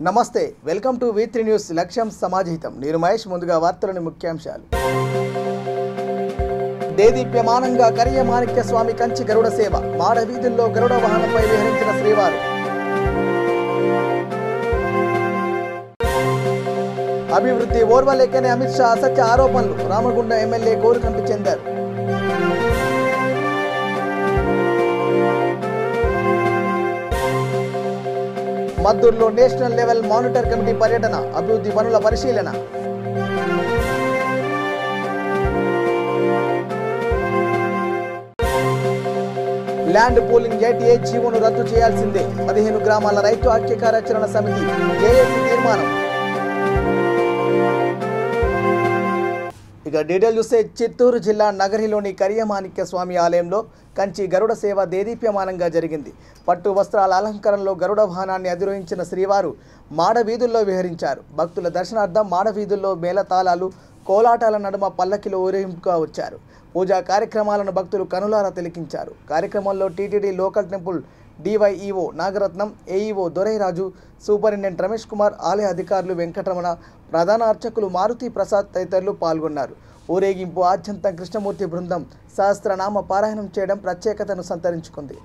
నమస్తే welcome to V3 news లక్ష్యం సమాజహితం నేను మహేష్ ముందుగా వార్తలోని ముఖ్యాంశాలు దేదీప్యమానంగా కరియమాణిక్య స్వామి కంచి గరుడ సేవ మాడ వీధుల్లో గరుడ వాహనంపై విహరించిన శ్రీవారు అభివృద్ధి ఓర్వలేకనే అమిత్ షా అసత్య ఆరోపణలు రామగుండ ఎమ్మెల్యే కోరుకంటి చెందారు మద్దూరులో నేషనల్ లెవెల్ మానిటర్ కమిటీ పర్యటన అభివృద్ధి పనుల పరిశీలన ల్యాండ్ పూలింగ్ ఏటీఏ జీవోను రద్దు చేయాల్సిందే 15 గ్రామాల రైతు ఐక్య కార్యాచరణ సమితి ఏఏసీ తీర్మానం ఇక డీటెయిల్ చూస్తే చిత్తూరు జిల్లా నగరిలోని కరియమాణిక్య స్వామి ఆలయంలో కంచి గరుడ సేవ దేదీప్యమానంగా జరిగింది. పట్టు వస్త్రాల అలంకరణలో గరుడ వాహనాన్ని అధిరోహించిన శ్రీవారు మాడ వీధుల్లో విహరించారు. భక్తుల దర్శనార్థం మాడ వీధుల్లో మేళతాళాలు కోలాటాల నడుమ పల్లకిలో ఊరేగింపుగా వచ్చారు. పూజా కార్యక్రమాలను భక్తులు కనులారా తిలకించారు. కార్యక్రమంలో TTD local temple DYEO Nagaratnam, AEO Dorairaju, superintendent Ramesh Kumar, ఆలయ అధికారులు వెంకటరమణ, ప్రధాన అర్చకులు మారుతి ప్రసాద్ తదితరులు పాల్గొన్నారు. ఊరేగింపు ఆద్యంతం కృష్ణమూర్తి బృందం సహస్రనామ పారాయణం చేయడం ప్రత్యేకతను సంతరించుకుంది.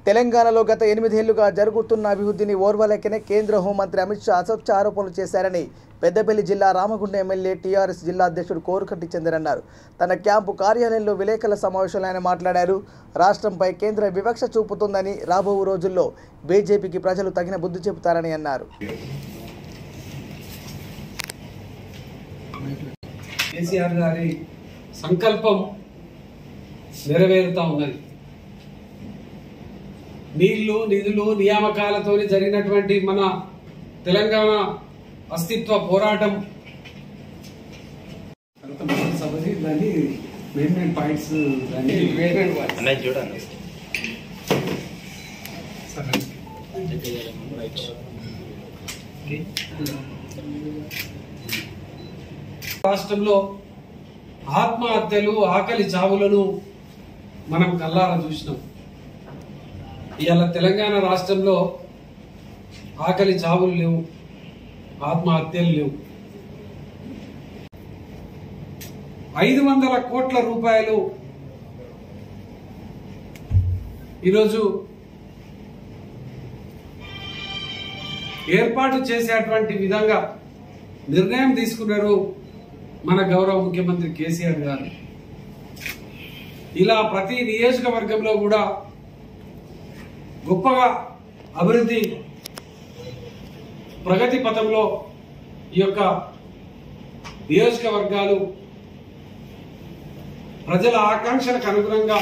తెలంగాణలో గత 8 ఏళ్లుగా జరుగుతున్న అభివృద్ధిని ఓర్వలేకనే కేంద్ర హోంమంత్రి అమిత్ షా అసత్య ఆరోపణలు చేశారని పెద్దపల్లి జిల్లా రామగుండ ఎమ్మెల్యే టీఆర్ఎస్ జిల్లా అధ్యక్షుడు కోరుకంటి చందరన్నారు. తన క్యాంపు కార్యాలయంలో విలేకరుల సమావేశంలో ఆయన మాట్లాడారు. రాష్ట్రంపై కేంద్ర వివక్ష చూపుతుందని, రాబో రోజుల్లో బీజేపీకి ప్రజలు తగిన బుద్ధి చెబుతారని అన్నారు. కేసీఆర్ గారి సంకల్పం నెరవేరుతా ఉన్నది. నీళ్లు, నిధులు, నియామకాలతో జరిగినటువంటి మన తెలంగాణ అస్తిత్వ పోరాటం రాష్ట్రంలో ఆత్మహత్యలు, ఆకలి చావులను మనం కల్లారా చూసినాం. ఇవాళ తెలంగాణ రాష్ట్రంలో ఆకలి చావులు లేవు, ఆత్మహత్యలు లేవు. 500 కోట్ల రూపాయలు ఈరోజు ఏర్పాటు చేసేటువంటి విధంగా నిర్ణయం తీసుకున్నారు మన గౌరవ ముఖ్యమంత్రి కేసీఆర్ గారు. ఇలా ప్రతి నియోజకవర్గంలో కూడా గొప్పగా అభివృద్ధి ప్రగతి పథంలో ఈ యొక్క నియోజకవర్గాలు ప్రజల ఆకాంక్షలకు అనుగుణంగా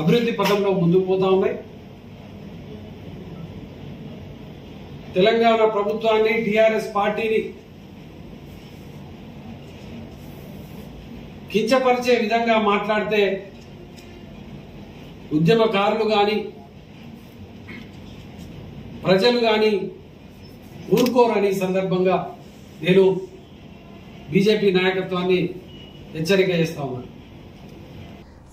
అభివృద్ధి పథంలో ముందుకు పోతా ఉన్నాయి. తెలంగాణ ప్రభుత్వాన్ని టిఆర్ఎస్ పార్టీని కించపరిచే విధంగా మాట్లాడితే ఉద్యమకారులు కానీ ప్రజలు కానీ ఊరుకోరని సందర్భంగా నేను బీజేపీ నాయకత్వాన్ని హెచ్చరిక చేస్తా ఉన్నాను.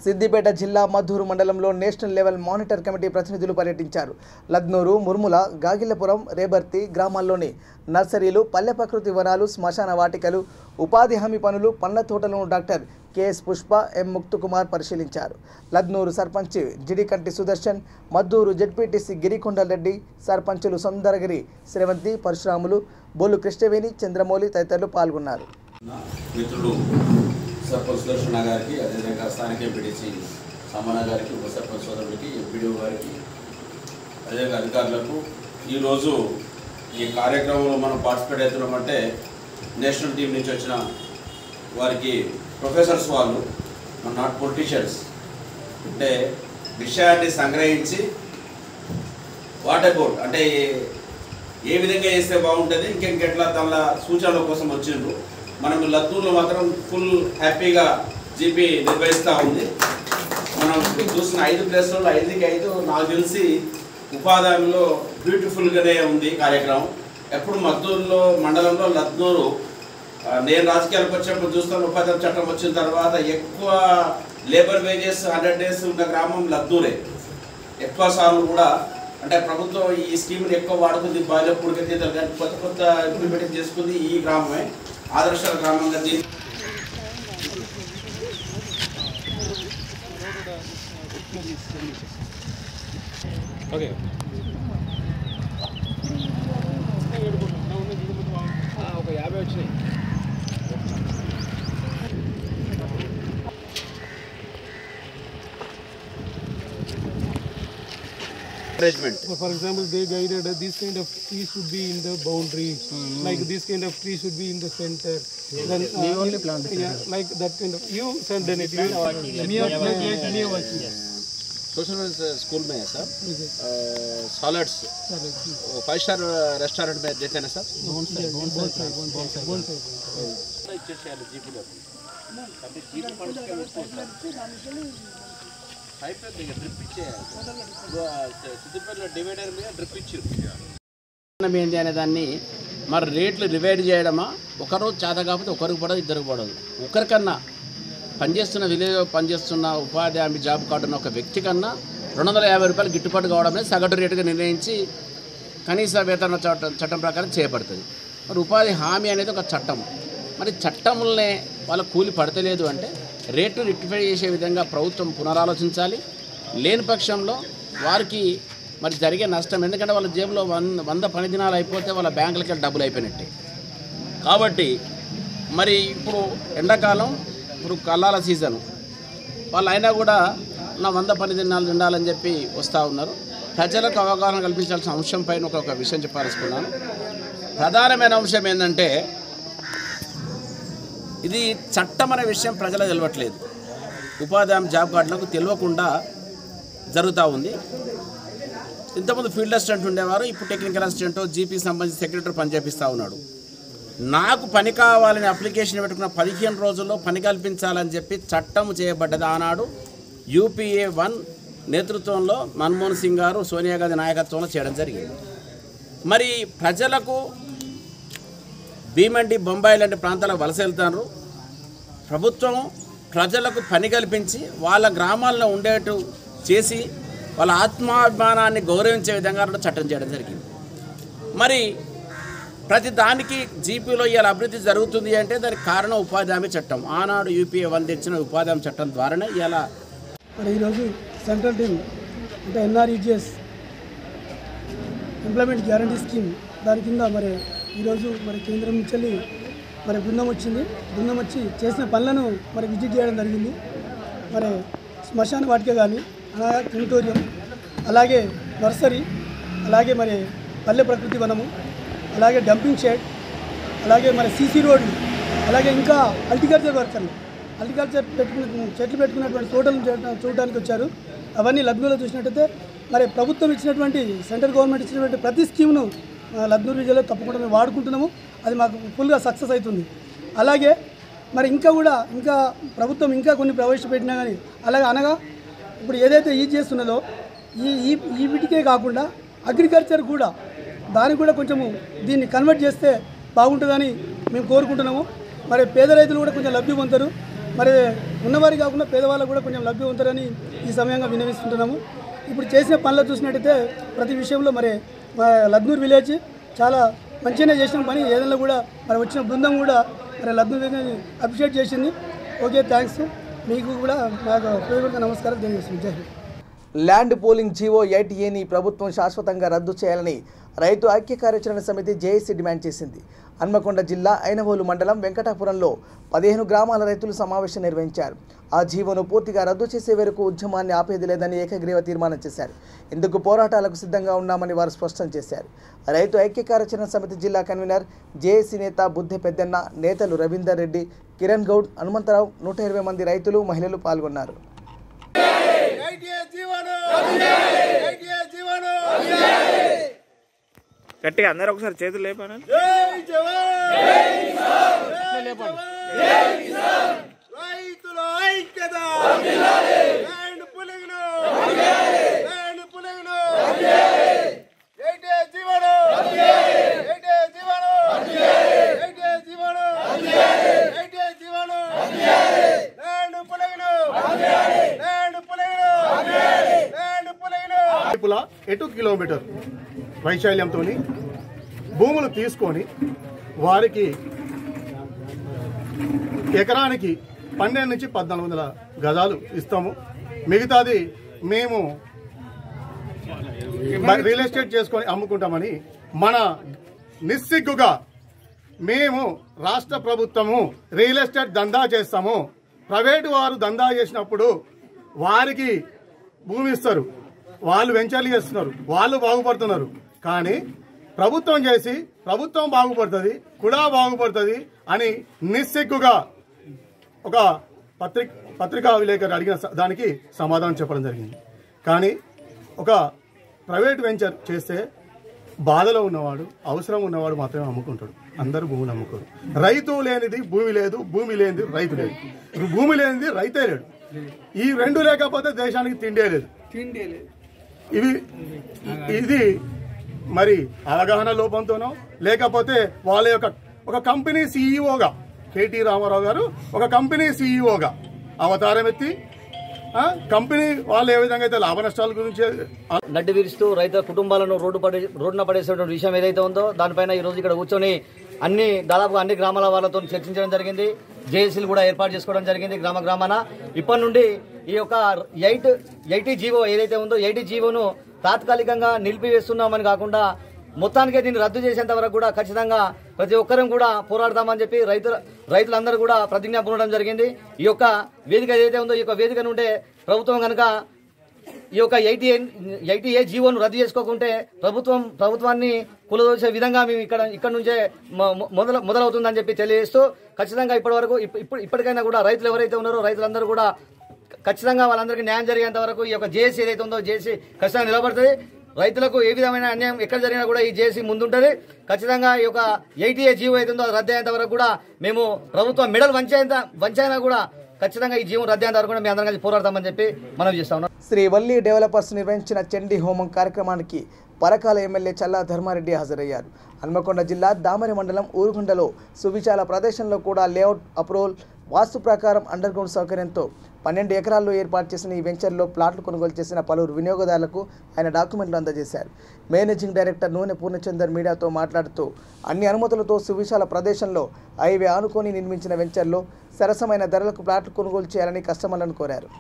సిద్దిపేట జిల్లా మద్దూరు మండలంలో నేషనల్ లెవెల్ మానిటర్ కమిటీ ప్రతినిధులు పర్యటించారు. లద్నూరు, ముర్ముల, గాగిల్లపురం, రేబర్తి గ్రామాల్లోని నర్సరీలు, పల్లె ప్రకృతి వనాలు, శ్మశాన వాటికలు, ఉపాధి హామీ పనులు, పండ్ల తోటలను డాక్టర్ కెఎస్ పుష్ప, ఎం ముక్తుకుమార్ పరిశీలించారు. లద్నూరు సర్పంచ్ జిడికంటి సుదర్శన్, మద్దూరు జెడ్పీటీసీ గిరికొండల్ రెడ్డి, సర్పంచులు సుందరగిరి శ్రవంతి, పరశురాములు, బోలు కృష్ణవేణి, చంద్రమౌళి తదితరులు పాల్గొన్నారు. మిత్రుడు సర్పంచ్ సుదర్శన గారికి, అదేవిధంగా స్థానిక ఎంపీటీసీ సమ్మన్న గారికి, ఉప సర్పంచ్ సోదరుడికి, ఎంపీడీఓ గారికి, అదేవిధంగా అధికారులకు ఈరోజు ఈ కార్యక్రమంలో మనం పార్టిసిపేట్ అవుతున్నామంటే నేషనల్ టీం నుంచి వచ్చిన వారికి ప్రొఫెసర్స్ వాళ్ళు, నాట్ పొలిటీషియన్స్, అంటే విషయాన్ని సంగ్రహించి వాట్ అబౌట్ అంటే ఏ విధంగా చేస్తే బాగుంటుంది, ఇంకెట్లా దానిలో సూచనల కోసం వచ్చిండ్రు. మనం లద్దూరులో మాత్రం ఫుల్ హ్యాపీగా జీపీ నిర్వహిస్తూ ఉంది. మనం చూసిన 5 ప్లేస్లలో 5కి 5 నాకు తెలిసి ఉపాధిలో బ్యూటిఫుల్గానే ఉంది కార్యక్రమం. ఎప్పుడు మద్దూరులో మండలంలో లద్నూరు నేను రాజకీయాలకు వచ్చినప్పుడు చూస్తాను, ఉపాధి చట్టం వచ్చిన తర్వాత ఎక్కువ లేబర్ వేజెస్ 100 days ఉన్న గ్రామం లద్దూరే. ఎక్కువ సార్లు కూడా అంటే ప్రభుత్వం ఈ స్కీమ్ని ఎక్కువ వాడుకుంది, బాధ్యతకి కొత్త కొత్త ఇంప్లిమెంట్ చేసుకుంది ఈ గ్రామమే ఆదర్శ గ్రామంగా దీన్ని ఒక 50 వచ్చినాయి. For example, they guided this kind of tree should be in the boundary, like this kind of tree should be in the center. Then we only plant. Yeah, like that kind of. You send an it. Social school में है sir, salads 5-star restaurant में देते हैं sir. ఏంటి అనే దాన్ని మరి రేట్లు డివైడ్ చేయడమా, ఒకరోజు చేత కాకపోతే ఒకరికి పడదు, ఇద్దరికి పడదు. ఒకరికన్నా పనిచేస్తున్న విలేజ్లో పనిచేస్తున్న ఉపాధి హామీ జాబ్ కార్డు ఉన్న ఒక వ్యక్తి కన్నా 250 రూపాయలు గిట్టుబాటు కావడమే సగటు రేటుగా నిర్ణయించి కనీస వేతన చట్టం ప్రకారం చేయబడుతుంది. మరి ఉపాధి హామీ అనేది ఒక చట్టం. మరి చట్టములనే వాళ్ళ కూలి పడతలేదు అంటే రేటు రెక్టిఫై చేసే విధంగా ప్రభుత్వం పునరాలోచించాలి. లేని పక్షంలో వారికి మరి జరిగే నష్టం, ఎందుకంటే వాళ్ళ జేబులో 100 పని దినాలు అయిపోతే వాళ్ళ బ్యాంకులకి డబ్బులు అయిపోయినట్టే. కాబట్టి మరి ఇప్పుడు ఎండాకాలం, ఇప్పుడు కల్లాల సీజను, వాళ్ళు అయినా కూడా నా 100 పని దినాలు ఉండాలని చెప్పి వస్తూ ఉన్నారు. ప్రజలకు అవగాహన కల్పించాల్సిన అంశం పైన ఒక విషయం చెప్పాల్సుకున్నాను. ప్రధానమైన అంశం ఏంటంటే ఇది చట్టం అనే విషయం ప్రజలకు తెలియట్లేదు. ఉపాధి హామీ జాబ్ కార్డులకు తెలియకుండా జరుగుతూ ఉంది. ఇంతకుముందు ఫీల్డ్ అసిస్టెంట్ ఉండేవారు, ఇప్పుడు టెక్నికల్ అసిస్టెంట్, జీపీ సంబంధించి సెక్రటరీ పని చేపిస్తూ ఉన్నాడు. నాకు పని కావాలని అప్లికేషన్ పెట్టుకున్న 15 రోజుల్లో పని కల్పించాలని చెప్పి చట్టం చేయబడ్డది. ఆనాడు UPA 1 నేతృత్వంలో మన్మోహన్ సింగ్ గారు, సోనియా గాంధీ నాయకత్వంలో చేయడం జరిగింది. మరి ప్రజలకు భీమండి, బొంబాయి లాంటి ప్రాంతాలకు వలస వెళ్తున్నారు. ప్రభుత్వం ప్రజలకు పని కల్పించి వాళ్ళ గ్రామాల్లో ఉండేట్టు చేసి వాళ్ళ ఆత్మాభిమానాన్ని గౌరవించే విధంగా చట్టం చేయడం జరిగింది. మరి ప్రతి దానికి జీపీలో ఇవాళ అభివృద్ధి జరుగుతుంది అంటే దానికి కారణం ఉపాధి హామీ చట్టం. ఆనాడు UPA 1 తెచ్చిన ఉపాధి హామీ చట్టం ద్వారానే ఇలా మరి ఈరోజు సెంట్రల్ టీమ్ అంటే NREGS ఎంప్లాయ్మెంట్ గ్యారంటీ స్కీమ్ దాని కింద మరి ఈరోజు మరి కేంద్రం నుంచి వెళ్ళి మరి బృందం వచ్చింది. బృందం వచ్చి చేసిన పనులను మరి విజిట్ చేయడం జరిగింది. మరి శ్మశాన వాటిక కానీ, అలాగే క్రిమిటోరియం, అలాగే నర్సరీ, అలాగే మరి పల్లె ప్రకృతి వనము, అలాగే డంపింగ్ షెడ్, అలాగే మరి CC రోడ్లు, అలాగే ఇంకా అల్టికల్చర్ వర్కర్లు, అల్టికల్చర్ చెట్లు పెట్టుకున్నటువంటి తోటలను చూడడానికి వచ్చారు. అవన్నీ లద్నూరులో చూసినట్టయితే మరి ప్రభుత్వం ఇచ్చినటువంటి, సెంట్రల్ గవర్నమెంట్ ఇచ్చినటువంటి ప్రతి స్కీమ్ను లద్నూరు జిల్లాలో తప్పకుండా మేము వాడుకుంటున్నాము. అది మాకు ఫుల్గా సక్సెస్ అవుతుంది. అలాగే మరి ఇంకా ప్రభుత్వం ఇంకా కొన్ని ప్రవేశపెట్టినా కానీ అలాగే అనగా ఇప్పుడు ఏదైతే ఈ చేస్తున్నదో ఈ వీటికే కాకుండా అగ్రికల్చర్ కూడా దానికి కూడా కొంచెము దీన్ని కన్వర్ట్ చేస్తే బాగుంటుందని మేము కోరుకుంటున్నాము. మరి పేద రైతులు కూడా కొంచెం లబ్ధి పొందుతారు, మరి ఉన్నవారి కాకుండా పేదవాళ్ళకు కూడా కొంచెం లబ్ధి పొందుతారని ఈ సమయంగా విన్నవిస్తుంటున్నాము. ఇప్పుడు చేసిన పనులు చూసినట్టయితే ప్రతి విషయంలో మరి లద్నూర్ విలేజ్ చాలా మంచిగానే చేసిన పని. ఏదైనా కూడా మరి వచ్చిన బృందం కూడా మరి లద్నూర్ విలేజ్ని అప్రిషియేట్ చేసింది. Okay, thanks. మీకు కూడా నాకు హృదయపూర్వక నమస్కారం తెలియజేస్తుంది. జై హింద్. ల్యాండ్ పూలింగ్ జీవో 8Aని ప్రభుత్వం శాశ్వతంగా రద్దు చేయాలని రైతు ఐక్య కార్యాచరణ సమితి జేఏసీ డిమాండ్ చేసింది. హన్మకొండ జిల్లా ఐనవోలు మండలం వెంకటాపురంలో 15 గ్రామాల రైతులు సమావేశం నిర్వహించారు. ఆ జీవోను పూర్తిగా రద్దు చేసే వరకు ఉద్యమాన్ని ఆపేది లేదని ఏకగ్రీవ తీర్మానం చేశారు. ఇందుకు పోరాటాలకు సిద్ధంగా ఉన్నామని వారు స్పష్టం చేశారు. రైతు ఐక్య కార్యాచరణ సమితి జిల్లా కన్వీనర్ జేఏసీ నేత బుద్ధె పెద్దన్న, నేతలు రవీందర్ రెడ్డి, కిరణ్ గౌడ్, హనుమంతరావు, 120 మంది రైతులు, మహిళలు పాల్గొన్నారు. గట్టిగా అందరూ ఒకసారి చేతులు లేపాను. ఎటు కిలోమీటర్ వైశాల్యంతో భూములు తీసుకొని వారికి ఎకరానికి 12 నుంచి 1400 గజాలు ఇస్తాము. మిగతాది మేము రియల్ ఎస్టేట్ చేసుకొని అమ్ముకుంటామని మన నిస్సిగ్గుగా మేము రాష్ట్ర ప్రభుత్వము రియల్ ఎస్టేట్ దందా చేస్తాము. ప్రైవేటు వారు దందా చేసినప్పుడు వారికి భూమి ఇస్తారు, వాళ్ళు వెంచర్లు చేస్తున్నారు, వాళ్ళు బాగుపడుతున్నారు. కానీ ప్రభుత్వం చేసి ప్రభుత్వం బాగుపడుతుంది, కుడా బాగుపడుతుంది అని నిస్సిగ్గుగా ఒక పత్రికా విలేకరు అడిగిన దానికి సమాధానం చెప్పడం జరిగింది. కానీ ఒక ప్రైవేట్ వెంచర్ చేస్తే బాధలో ఉన్నవాడు, అవసరం ఉన్నవాడు మాత్రమే అమ్ముకుంటాడు. అందరూ భూమిని అమ్ముకోరు. రైతు లేనిది భూమి లేదు, భూమి లేనిది రైతు లేదు, భూమి లేనిది రైతే లేడు. ఈ రెండు లేకపోతే దేశానికి తిండే లేదు. ఇది మరి అవగాహన లోపంతోనో లేకపోతే వాళ్ళ యొక్క ఒక కంపెనీ సీఈఓగా కేటీ రామారావు గారు ఒక కంపెనీ సీఈఓగా అవతారం ఎత్తి కంపెనీ వాళ్ళు ఏ విధంగా అయితే లాభ నష్టాల గురించి నడ్డి విరుస్తూ రైతుల కుటుంబాలను రోడ్డున పడేసేటువంటి విషయం ఏదైతే ఉందో దానిపైన ఈ రోజు ఇక్కడ కూర్చొని దాదాపుగా అన్ని గ్రామాల వాళ్ళతో చర్చించడం జరిగింది. జేఏసీలు కూడా ఏర్పాటు చేసుకోవడం జరిగింది గ్రామాన. ఇప్పటి నుండి ఈ యొక్క 80 జీవో ఏదైతే ఉందో 80 జీవోను తాత్కాలికంగా నిలిపివేస్తున్నామని కాకుండా మొత్తానికే దీన్ని రద్దు చేసేంత వరకు కూడా ఖచ్చితంగా ప్రతి ఒక్కరం కూడా పోరాడతామని చెప్పి రైతులందరూ కూడా ప్రతిజ్ఞ పొందడం జరిగింది. ఈ యొక్క వేదిక ఏదైతే ఉందో ఈ యొక్క వేదిక నుండే ప్రభుత్వం కనుక ఈ యొక్క 80A జీవోను రద్దు చేసుకోకుంటే ప్రభుత్వాన్ని కూలదోసే విధంగా మేము ఇక్కడ నుంచే మొదలవుతుందని చెప్పి తెలియజేస్తూ ఖచ్చితంగా ఇప్పటికైనా కూడా రైతులు ఎవరైతే ఉన్నారో రైతులందరూ కూడా ఖచ్చితంగా వాళ్ళందరికీ న్యాయం జరిగేంత వరకు ఈ యొక్క జేఏసీ ఏదైతే ఉందో జేఏసీ ఖచ్చితంగా నిలబడుతుంది. రైతులకు ఏ విధమైన అన్యాయం ఎక్కడ జరిగినా కూడా ఈ జేఏసీ ముందుంటుంది. ఖచ్చితంగా ఈ యొక్క 80A జీవో ఏదైతే ఉందో అది రద్దు అయ్యేంత వరకు కూడా మేము ప్రభుత్వం మెడల్ వంచైనా కూడా ఖచ్చితంగా ఈ జీవో రద్దు అయ్యేంత వరకు కూడా మేము అందరం కలిసి పోరాడతామని చెప్పి మనం చేస్తా ఉన్నాం. శ్రీ వల్లి డెవలపర్స్ నిర్వహించిన చండీ హోమం కార్యక్రమానికి పరకాల ఎమ్మెల్యే చల్లా ధర్మారెడ్డి హాజరయ్యారు. హన్మకొండ జిల్లా దామరి మండలం ఊరుగుండలో సువిశాల ప్రదేశంలో కూడా లేఅవుట్ అప్రూవల్ వాస్తు ప్రకారం అండర్ గ్రౌండ్ సౌకర్యంతో 12 ఎకరాల్లో ఏర్పాటు చేసిన ఈ వెంచర్లో ప్లాట్లు కొనుగోలు చేసిన పలువురు వినియోగదారులకు ఆయన డాక్యుమెంట్లు అందజేశారు. మేనేజింగ్ డైరెక్టర్ నూనె పూర్ణచందర్ మీడియాతో మాట్లాడుతూ అన్ని అనుమతులతో సువిశాల ప్రదేశంలో హైవే ఆనుకొని నిర్మించిన వెంచర్లో సరసమైన ధరలకు ప్లాట్లు కొనుగోలు చేయాలని కస్టమర్లను కోరారు.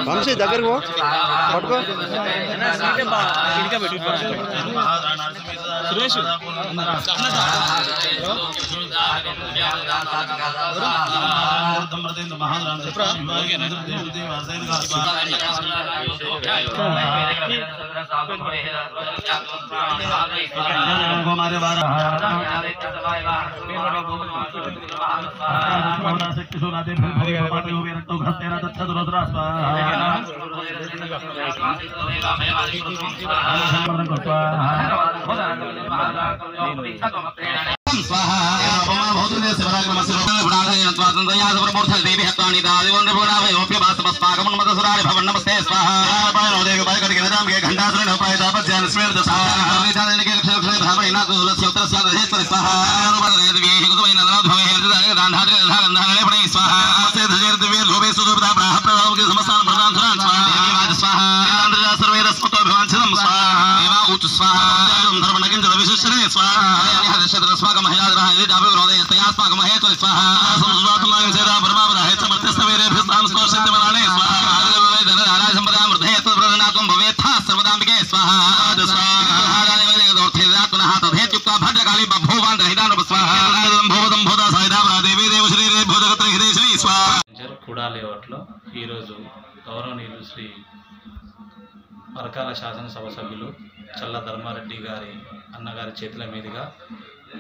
వంశీ దగ్గరకు పట్టుకో సురేష్ కూడాలేవట్లో ఈరోజు గౌరవనీయులు శ్రీ పరకాల శాసనసభ సభ్యులు చల్ల ధర్మారెడ్డి గారి అన్నగారి చేతుల మీదుగా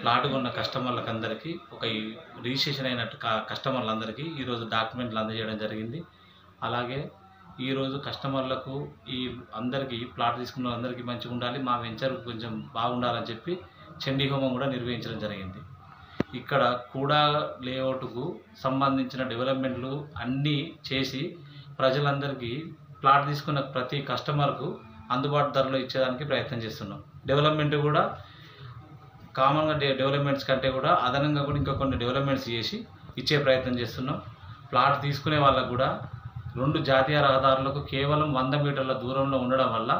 ప్లాట్ కొన్న కస్టమర్లకందరికీ ఒక రిజిస్ట్రేషన్ అయినట్టు కస్టమర్లందరికీ ఈరోజు డాక్యుమెంట్లు అందజేయడం జరిగింది. అలాగే ఈరోజు కస్టమర్లకు ఈ అందరికీ ప్లాట్ తీసుకున్న వాళ్ళందరికీ మంచిగా ఉండాలి, మా వెంచర్ కొంచెం బాగుండాలని చెప్పి చండీ హోమం కూడా నిర్వహించడం జరిగింది. ఇక్కడ కూడా లేఅవుట్కు సంబంధించిన డెవలప్మెంట్లు అన్నీ చేసి ప్రజలందరికీ ప్లాట్ తీసుకున్న ప్రతి కస్టమర్కు అందుబాటు ధరలో ఇచ్చేదానికి ప్రయత్నం చేస్తున్నాం. డెవలప్మెంట్ కూడా కామన్గా డెవలప్మెంట్స్ కంటే కూడా అదనంగా కూడా ఇంకా కొన్ని డెవలప్మెంట్స్ చేసి ఇచ్చే ప్రయత్నం చేస్తున్నాం. ప్లాట్ తీసుకునే వాళ్ళకు కూడా 2 జాతీయ రహదారులకు కేవలం 100 మీటర్ల దూరంలో ఉండడం వల్ల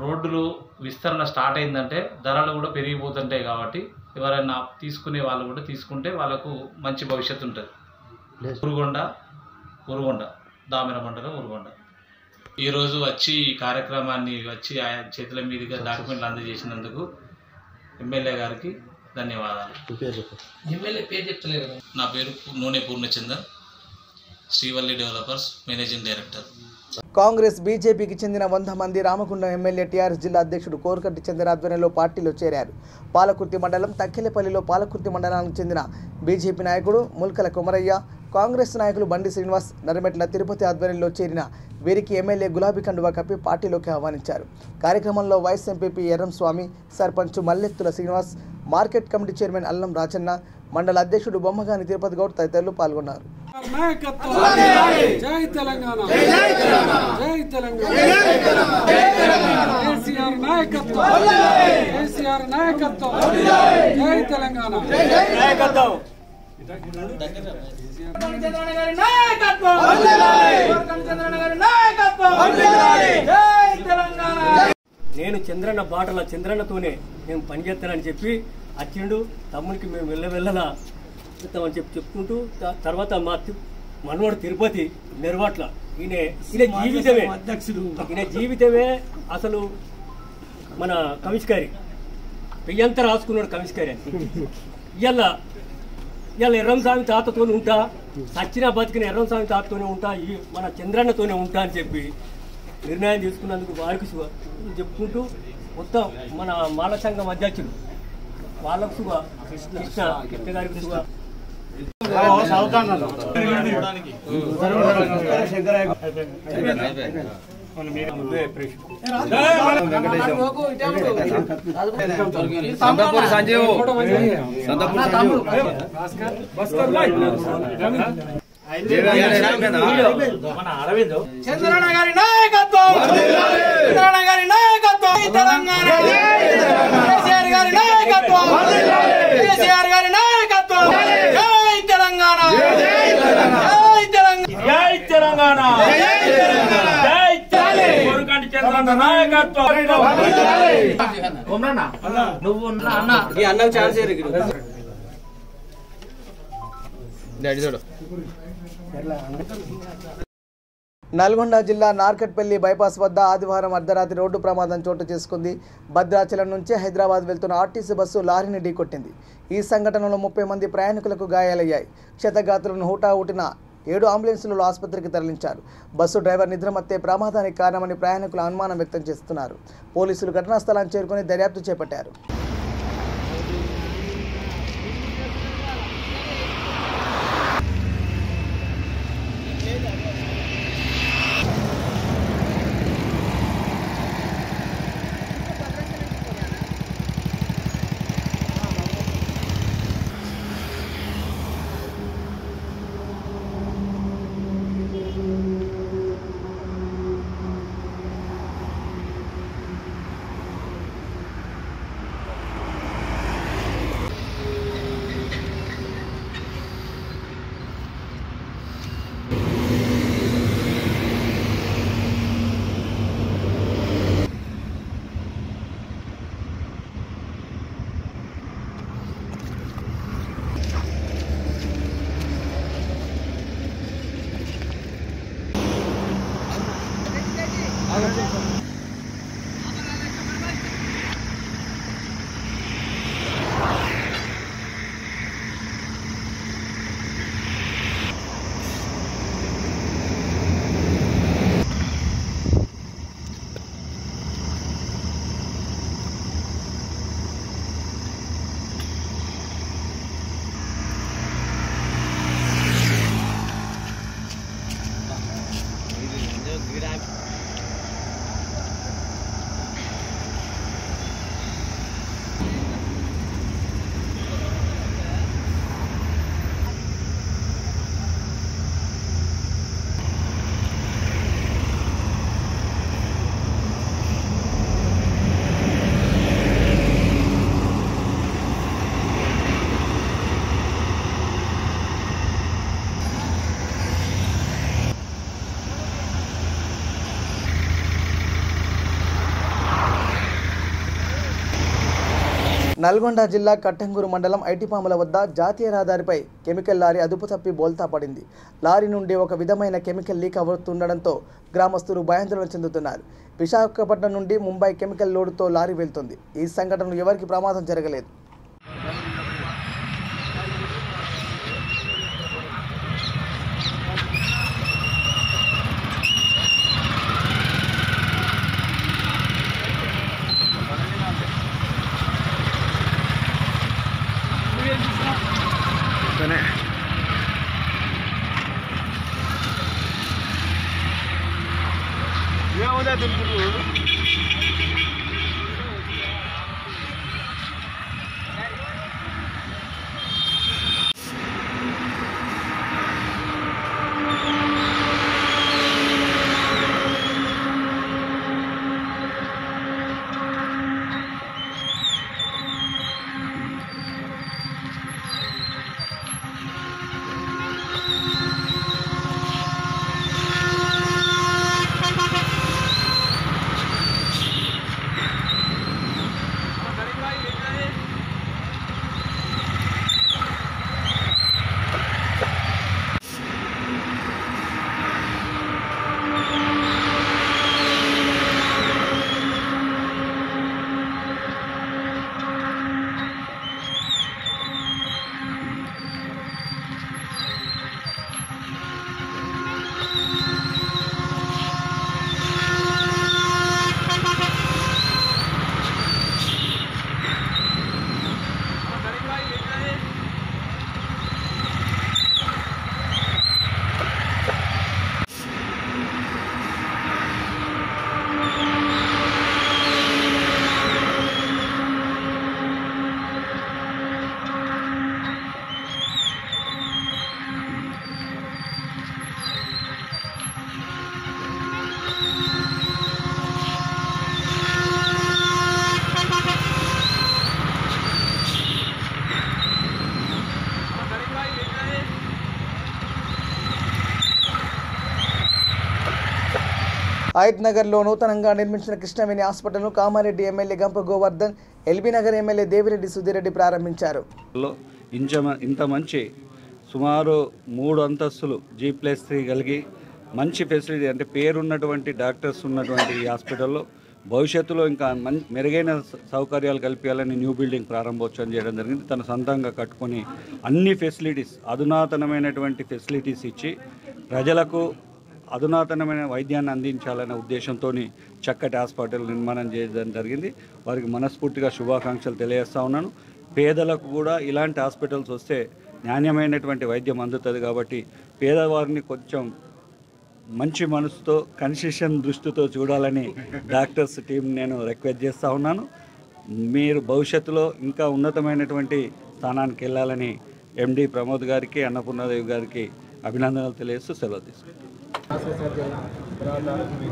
రోడ్డులు విస్తరణ స్టార్ట్ అయిందంటే ధరలు కూడా పెరిగిపోతుంటాయి. కాబట్టి ఎవరైనా తీసుకునే వాళ్ళు కూడా తీసుకుంటే వాళ్ళకు మంచి భవిష్యత్తు ఉంటుంది. ఉరుగొండ దామెర మండలం ఉరుగొండ ఈరోజు వచ్చి ఈ కార్యక్రమాన్ని వచ్చి ఆయన చేతుల మీదుగా డాక్యుమెంట్లు అందజేసినందుకు ఎమ్మెల్యే గారికి ధన్యవాదాలు. ఎమ్మెల్యే పేరు చెప్తలేరు. నా పేరు నూనె Purnachander, Srivalli developers managing director. Congress బీజేపీకి చెందిన 100 మంది రామగుండం ఎమ్మెల్యే టీఆర్ఎస్ జిల్లా అధ్యక్షుడు కోరకట్టి చంద్ర ఆధ్వర్యంలో పార్టీలో చేరారు. పాలకుర్తి మండలం తక్కెలపల్లిలో పాలకుర్తి మండలానికి చెందిన బీజేపీ నాయకుడు ముల్కల కొమరయ్య, కాంగ్రెస్ నాయకులు బండి శ్రీనివాస్, నరమెట్ల తిరుపతి ఆధ్వర్యంలో చేరిన వీరికి ఎమ్మెల్యే గులాబీ కండువా కప్పి పార్టీలోకి ఆహ్వానించారు. కార్యక్రమంలో vice MPP Erramswamy, sarpanch Mallettula Srinivas, market committee chairman Allam Rajanna, మండల అధ్యక్షుడు బొమ్మగాని తిరుపతి గౌడ్ తదితరులు పాల్గొన్నారు. జై తెలంగాణ, జై తెలంగాణ, కేసీఆర్ నాయకత్వం, కేసీఆర్ నాయకత్వం, జై తెలంగాణ, నేను చంద్రన్న బాటల చంద్రన్నతోనే మేము పనిచేస్తానని చెప్పి అచ్చిండు. తమ్మునికి మేము వెళ్ళలా చెప్తామని చెప్పుకుంటూ తర్వాత మా మనవాడు తిరుపతి నెరవాట్ల ఈయన జీవితమే అసలు మన కమిష్కారి పెయ్యంతా రాసుకున్నాడు కమిష్కారి అని. ఇవాళ ఎర్రంస్వామి తాతతో ఉంటా, సచ్చినా బతికిన ఎర్రంస్వామి తాతతోనే ఉంటా, మన చంద్రన్నతోనే ఉంటా అని చెప్పి నిర్ణయం తీసుకున్నందుకు వారికి చెప్పుకుంటూ మొత్తం మన మాల సంఘం అధ్యక్షుడు వాళ్ళకు శుభ కృష్ణ గారికి శుభ చంద్రన్న గారి నాయకత్వం, చంద్రన్న గారి నాయకత్వం, తెలంగాణ కేసీఆర్ గారి నాయకత్వం, కేసీఆర్ గారి నాయకత్వం, జై తెలంగాణ, జై తెలంగాణ, జై తెలంగాణ, జై కోరకంటి చంద్రన్న నాయకత్వం. నువ్వు అన్న ఛాన్స్ నల్గొండ జిల్లా నార్కట్పల్లి బైపాస్ వద్ద ఆదివారం అర్ధరాత్రి రోడ్డు ప్రమాదం చోటు చేసుకుంది. భద్రాచలం నుంచి హైదరాబాద్ వెళ్తున్న ఆర్టీసీ బస్సు లారీని ఢీకొట్టింది. ఈ సంఘటనలో 30 మంది ప్రయాణికులకు గాయాలయ్యాయి. క్షతగాత్రులను హుటాహుటిన 7 అంబులెన్సులలో ఆసుపత్రికి తరలించారు. బస్సు డ్రైవర్ నిద్రమత్తే ప్రమాదానికి కారణమని ప్రయాణికులు అనుమానం వ్యక్తం చేస్తున్నారు. పోలీసులు ఘటనా స్థలాన్ని చేరుకుని దర్యాప్తు చేపట్టారు. నల్గొండ జిల్లా కట్టంగూరు మండలం ఐటిపాముల వద్ద జాతీయ రహదారిపై కెమికల్ లారీ అదుపు తప్పి బోల్తా పడింది. లారీ నుండి ఒక విధమైన కెమికల్ లీక్ అవుతుండడంతో గ్రామస్తులు భయాందోళన చెందుతున్నారు. విశాఖపట్నం నుండి ముంబై కెమికల్ లోడుతో లారీ వెళ్తుంది. ఈ సంఘటనలో ఎవరికి ప్రమాదం జరగలేదు. హైదనగర్లో నూతనంగా నిర్మించిన కృష్ణవేణి హాస్పిటల్ను కామారెడ్డి ఎమ్మెల్యే గంప గోవర్ధన్, ఎల్బీ నగర్ ఎమ్మెల్యే దేవిరెడ్డి సుధీరెడ్డి ప్రారంభించారు. ఇంత మంచి సుమారు 3 అంతస్తులు G+3 కలిగి మంచి ఫెసిలిటీ అంటే పేరున్నటువంటి డాక్టర్స్ ఉన్నటువంటి ఈ హాస్పిటల్లో భవిష్యత్తులో ఇంకా మెరుగైన సౌకర్యాలు కల్పించాలని న్యూ బిల్డింగ్ ప్రారంభోత్సవం చేయడం జరిగింది. తన సొంతంగా కట్టుకొని అన్ని ఫెసిలిటీస్ అధునాతనమైనటువంటి ఫెసిలిటీస్ ఇచ్చి ప్రజలకు అధునాతనమైన వైద్యాన్ని అందించాలనే ఉద్దేశంతో చక్కటి హాస్పిటల్ నిర్మాణం చేయడం జరిగింది. వారికి మనస్ఫూర్తిగా శుభాకాంక్షలు తెలియజేస్తా ఉన్నాను. పేదలకు కూడా ఇలాంటి హాస్పిటల్స్ వస్తే నాణ్యమైనటువంటి వైద్యం అందుతుంది కాబట్టి పేదవారిని కొంచెం మంచి మనసుతో కన్సెషన్ దృష్టితో చూడాలని డాక్టర్స్ టీం నేను రిక్వెస్ట్ చేస్తూ ఉన్నాను. మీరు భవిష్యత్తులో ఇంకా ఉన్నతమైనటువంటి స్థానానికి వెళ్ళాలని ఎండి ప్రమోద్ గారికి అన్నపూర్ణాదేవి గారికి అభినందనలు తెలియజేస్తూ సెలవు తీసుకుంటాను. తర్వాత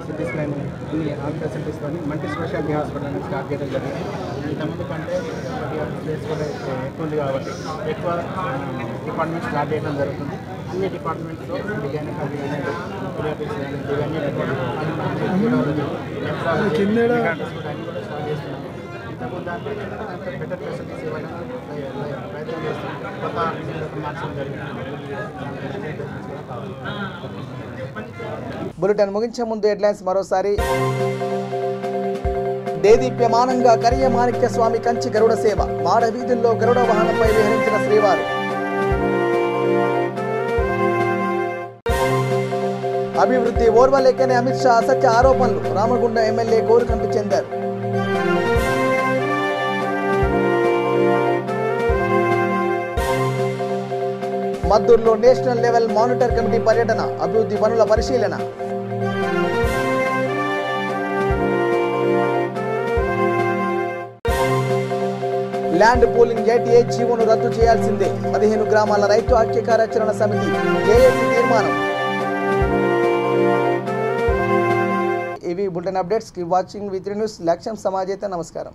సిటీ స్కాన్ అన్ని ఆల్ ఫెసిలిటీస్తో మల్టీ స్పెషాలిటీ హాస్పిటల్ స్టార్ట్ చేయడం జరిగింది. ఇంతకుముందు కంటే ప్లేస్ కూడా ఎక్కువ ఉంది కాబట్టి ఎక్కువ డిపార్ట్మెంట్ స్టార్ట్ చేయడం జరుగుతుంది. అన్ని డిపార్ట్మెంట్స్లో గైనకాలజీ కానీ పిలియాట్రిక్స్ కానీ ఇవన్నీ న్యూరాలజీ అన్ని కూడా స్టార్ట్ చేస్తున్నాము. ఇంతకుముందు దాంట్లో అంత బెటర్ ఫెసిలిటీస్ ఇవ్వాలని ప్రయత్నం చేస్తాం. కొత్త ఆఫీసులకు మార్చడం జరిగింది. బులెటిన్ ముగించే ముందు హెడ్లైన్స్ మరోసారి. దేదీప్యమానంగా కరియమాణిక్య స్వామి కంచి గరుడ సేవ, మాడ వీధుల్లో గరుడ వాహనంపై విహరించిన శ్రీవారు. అభివృద్ధి ఓర్వలేకనే అమిత్ షా అసత్య ఆరోపణలు, రామగుండం ఎమ్మెల్యే కోరుకంటూ చెందారు. మద్దూరులో నేషనల్ లెవెల్ మానిటర్ కమిటీ పర్యటన, అభివృద్ధి పనుల పరిశీలన. ల్యాండ్ పూలింగ్ JTA జీవోను రద్దు చేయాల్సిందే, 15 గ్రామాల రైతు ఐక్య కార్యాచరణ సమితి జేఏసీ తీర్మానం. ఇవి bulletin updates. Keep watching V3 news. లక్ష్యం సమాజేత. నమస్కారం.